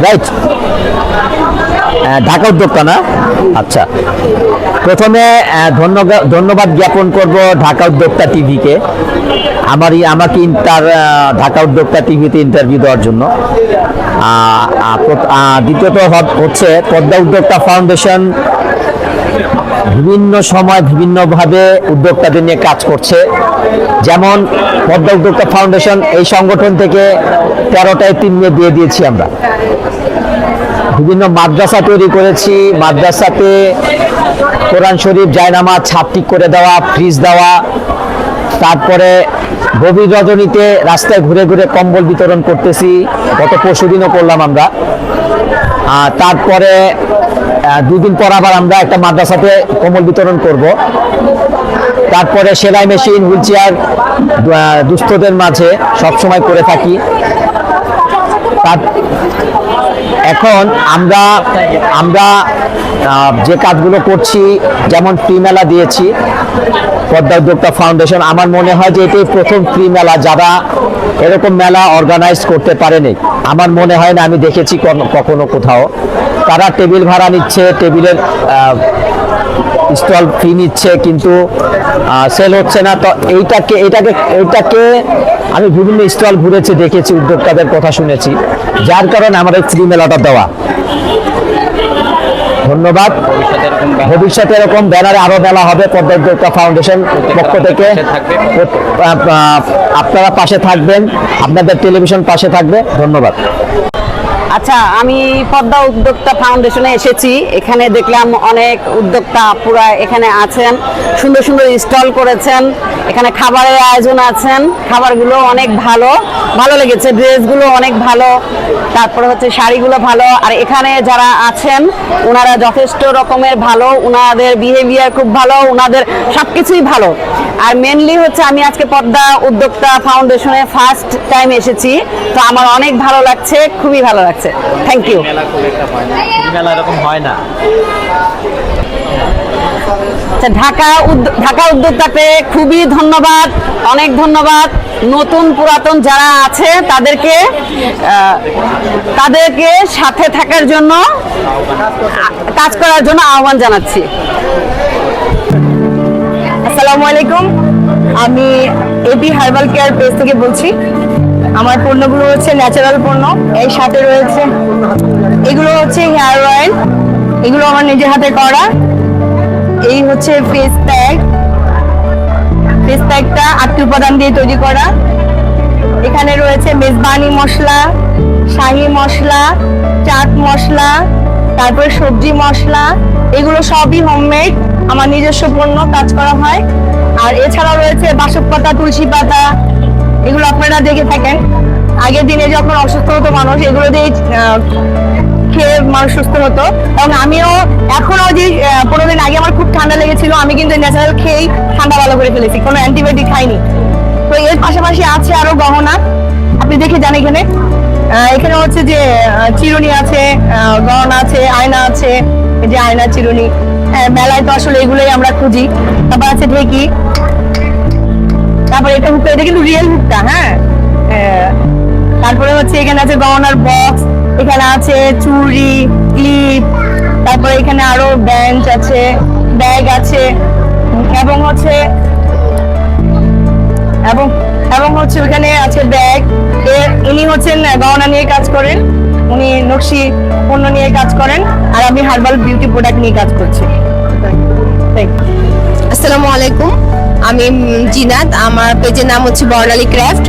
Right? Dhaka উদ্যোক্তা না? আচ্ছা, প্রথমে ধন্যবাদ জ্ঞাপন করব ঢাকা উদ্যোক্তা টিভিকে আমাকে ঢাকা উদ্যোক্তা টিভিতে ইন্টারভিউ দেওয়ার জন্য। দ্বিতীয়ত হচ্ছে পদ্মা উদ্যোক্তা ফাউন্ডেশন বিভিন্ন সময় বিভিন্নভাবে উদ্যোক্তাদের নিয়ে কাজ করছে। যেমন পদ্মা উদ্যোক্তা ফাউন্ডেশন এই সংগঠন থেকে 13টা এতিম মেয়ে দিয়ে দিয়েছি আমরা। বিভিন্ন মাদ্রাসা তৈরি করেছি, মাদ্রাসাতে কোরআন শরীফ, জায়নামাজ, ছাদ ঠিক করে দেওয়া, ফ্রিজ দেওয়া। তারপরে গভীর রজনীতে রাস্তায় ঘুরে ঘুরে কম্বল বিতরণ করতেছি, গত পরশুদিনও করলাম আমরা। তারপরে 2 দিন পর আবার আমরা একটা মাদ্রাসাতে কম্বল বিতরণ করব। তারপরে সেলাই মেশিন, হুইল চেয়ার দুস্থদের মাঝে সবসময় করে থাকি। এখন আমরা যে কাজগুলো করছি, যেমন ফ্রি মেলা দিয়েছি পদ্মা উদ্যোক্তা ফাউন্ডেশন। আমার মনে হয় যে এটাই প্রথম ফ্রি মেলা যারা এরকম মেলা অর্গানাইজ করতে পারেনি। আমার মনে হয় না আমি দেখেছি কখনো কোথাও। তারা টেবিল ভাড়া নিচ্ছে, টেবিলের স্টল ফি নিচ্ছে, কিন্তু সেল হচ্ছে না। তো এইটাকে আমি বিভিন্ন স্টল ঘুরেছি, দেখেছি, উদ্যোক্তাদের কথা শুনেছি, যার কারণে আমার এই ফ্রি মেলাটা দেওয়া। ধন্যবাদ। ভবিষ্যতে এরকম ব্যানারে আরো মেলা হবে পদ্মা উদ্যোক্তা ফাউন্ডেশন পক্ষ থেকে। আপনারা পাশে থাকবেন, আপনাদের টেলিভিশন পাশে থাকবে। ধন্যবাদ। আচ্ছা, আমি পদ্মা উদ্যোক্তা ফাউন্ডেশনে এসেছি। এখানে দেখলাম অনেক উদ্যোক্তা পুরা এখানে আছেন, সুন্দর সুন্দর স্টল করেছেন। এখানে খাবারের আয়োজন আছেন, খাবারগুলো অনেক ভালো লেগেছে, ড্রেসগুলো অনেক ভালো, তারপরে হচ্ছে শাড়িগুলো ভালো। আর এখানে যারা আছেন ওনারা যথেষ্ট রকমের ভালো, ওনাদের বিহেভিয়ার খুব ভালো, ওনাদের সবকিছুই ভালো। আর মেনলি হচ্ছে আমি আজকে পদ্মা উদ্যোক্তা ফাউন্ডেশনে ফার্স্ট টাইম এসেছি, তো আমার অনেক ভালো লাগছে, খুবই ভালো লাগছে। Thank you. মেলা এরকম হয় না। ঢাকা উদ্যোক্তাকে খুবই ধন্যবাদ, অনেক ধন্যবাদ। নতুন পুরাতন যারা আছে তাদেরকে সাথে থাকার জন্য, কাজ করার জন্য আহ্বান জানাচ্ছি। আসসালামু আলাইকুম, আমি এবি হার্বাল কেয়ার পেজ থেকে বলছি। আমার পণ্যগুলো হচ্ছে ন্যাচারাল পণ্য। এর সাথে রয়েছে এগুলো হচ্ছে হেয়ার অয়েল, এগুলো আমার নিজের হাতে করা। এই হচ্ছে ফেস প্যাকটা 8টি উপাদান দিয়ে তৈরি করা। এখানে রয়েছে মেজবানি মশলা, শাহি মশলা, চাট মশলা, তারপরে সবজি মশলা। এগুলো সবই হোমমেড, আমার নিজস্ব পণ্য, কাজ করা হয়। আর এছাড়াও রয়েছে বাসক পাতা, তুলসী পাতা, এগুলো আপনারা দেখে থাকেন। আগের দিনে যখন অসুস্থ হতো মানুষ, এগুলো দিয়ে খেয়ে মানুষ সুস্থ হতো। এবং আমিও এখনো যে 15 দিন আগে আমার খুব ঠান্ডা লেগেছিল, আমি কিন্তু ন্যাচারাল খেয়েই ঠান্ডা ভালো করে ফেলেছি, কোনো অ্যান্টিবায়োটিক খাইনি। তো এর পাশাপাশি আছে আরো গহনা, আপনি দেখে যান। এখানে হচ্ছে যে চিরুনি আছে, গহনা আছে, আয়না আছে, এই যে আয়না, চিরুনি। মেলায় তো আসলে এগুলোই আমরা খুঁজি। তারপর আছে ঢেকি, তারপরে এটা হুকটা, এটা কিন্তু রিয়েল হুকটা। হ্যাঁ, তারপরে হচ্ছে এখানে আছে গহনার বক্স, এখানে আছে চুড়ি, ক্লিপ, তারপরে এখানে আরো বেঞ্চ আছে, ব্যাগ আছে, এবং হচ্ছে ওখানে আছে ব্যাগ। ইনি হচ্ছেন গহনা নিয়ে কাজ করেন, উনি নকশি পণ্য নিয়ে কাজ করেন, আর আমি হার্বাল বিউটি প্রোডাক্ট নিয়ে কাজ করছি। আসসালামু আলাইকুম, আমি জিনাত। আমার পেজের নাম হচ্ছে বর্ণালী ক্রাফট।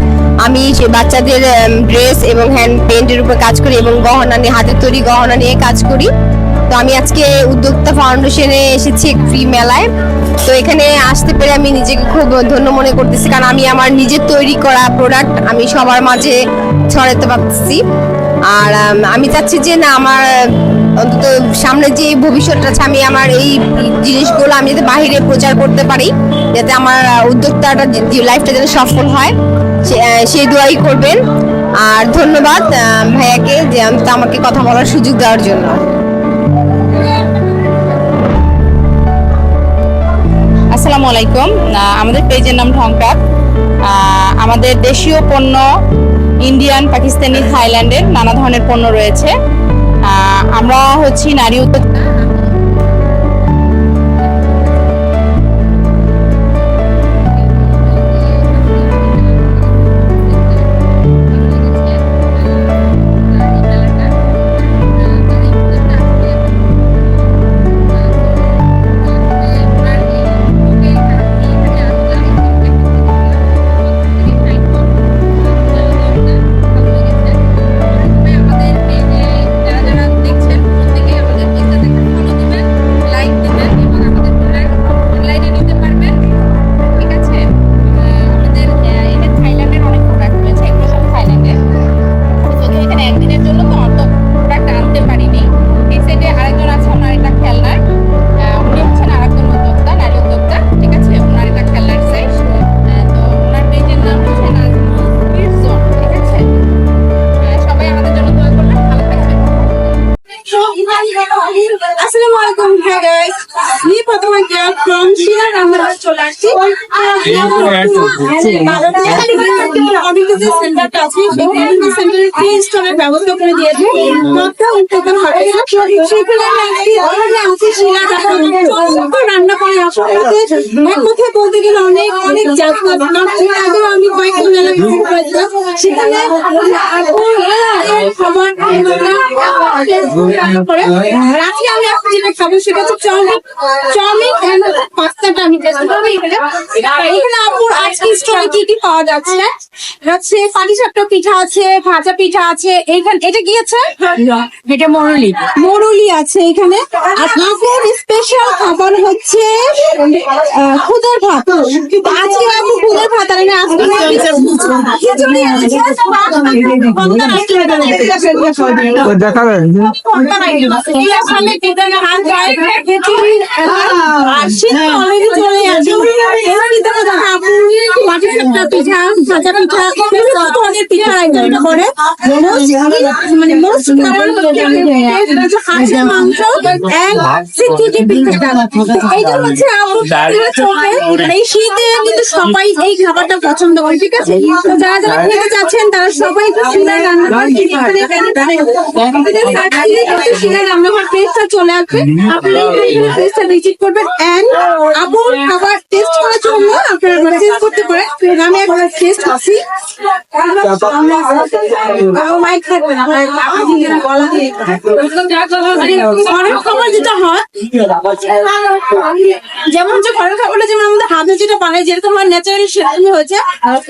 আমি বাচ্চাদের ড্রেস এবং হ্যান্ড পেইন্টের উপর কাজ করি এবং গহনা নিয়ে, হাতের তৈরি গহনা নিয়ে কাজ করি। তো আমি আজকে উদ্যোক্তা ফাউন্ডেশনে এসেছি ফ্রি মেলায়। তো এখানে আসতে পেরে আমি নিজেকে খুব ধন্য মনে করতেছি, কারণ আমি আমার নিজের তৈরি করা প্রোডাক্ট আমি সবার মাঝে ছড়াতে পারতেছি। আর আমি চাচ্ছি যে না, আমার অন্তত সামনে যে ভবিষ্যৎটা আছে, আমি আমার এই জিনিসগুলো আমি যাতে বাহিরে প্রচার করতে পারি, যাতে আমার উদ্যোক্তাটা লাইফটা যাতে সফল হয়, সেই দোয়াই করবেন। আর ধন্যবাদ ভাইয়াকে যে আমাকে কথা বলার সুযোগ দেওয়ার জন্য। আসসালামু আলাইকুম, আমাদের পেজের নাম ঢংকাপ। আমাদের দেশীয় পণ্য, ইন্ডিয়ান, পাকিস্তানি, থাইল্যান্ডের নানা ধরনের পণ্য রয়েছে। আমরা হচ্ছি নারী উদ্যোক্তা। আসসালামু আলাইকুম, হ্যাঁ গাইস, আমি প্রথমে ফ্রম শিলা রান্না চলে আসছি। সেন্টারটা আছে, সেই সেন্টারে ফ্রি স্টলের ব্যবস্থা করে দিয়েছে। মাত্রা উদ্বোধন হবে সেখানে আছে শিলা রান্না করে আসলে এক কথায় বলতে গেলে অনেক অনেক জাতপাত। আগেও আমি কয়েকদিন মেলা ভিজিট করেছিলাম, সেখানে খাবার করে রাখি। আমি এখন যেটা খাবো সেটা হচ্ছে চাউমিন। চাউমিন পাস্তাটা আমি টেস্ট করবো। এখানে আপুর আজকে স্টলে কি কি পাওয়া যাচ্ছে? হচ্ছে পাটিসাপটা পিঠা আছে, ভাজা পিঠা আছে। এইখানে এটা কি আছে? এটা মরুলি। মরুলি আছে এখানে। আর আপুর স্পেশাল খাবার হচ্ছে খুদের ভাত। আজকে আপু খুদের ভাত আর আজকে খিচুড়ি আছে। দেখাবেন মানে মোস্ট হাঁসের মাংস এই শীতে কিন্তু সবাই এই খাবারটা পছন্দ করে, ঠিক আছে? যারা যারা খেতে চাচ্ছেন তারা সবাই শিলার রান্নাঘর রান্নাঘর টেস্টটা চলে আসবে। আপনারা টেস্টটা ভিজিট করবেন এন্ড আপুর খাবার টেস্ট করার জন্য আপনারা টেস্ট করতে পারেন। আমি একবার টেস্ট করছি। ঘরের খাবার যেটা হয়, যেমন হচ্ছে ঘরের খাবারটা যেমন আমাদের হাতে যেটা বানায় যেরকম হয় ন্যাচারালি সেরকমই হয়েছে।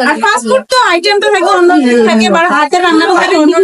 আর ফাস্ট ফুড তো আইটেম তো থাকে অন্য থাকে, বা হাতের রান্না থাকে অন্য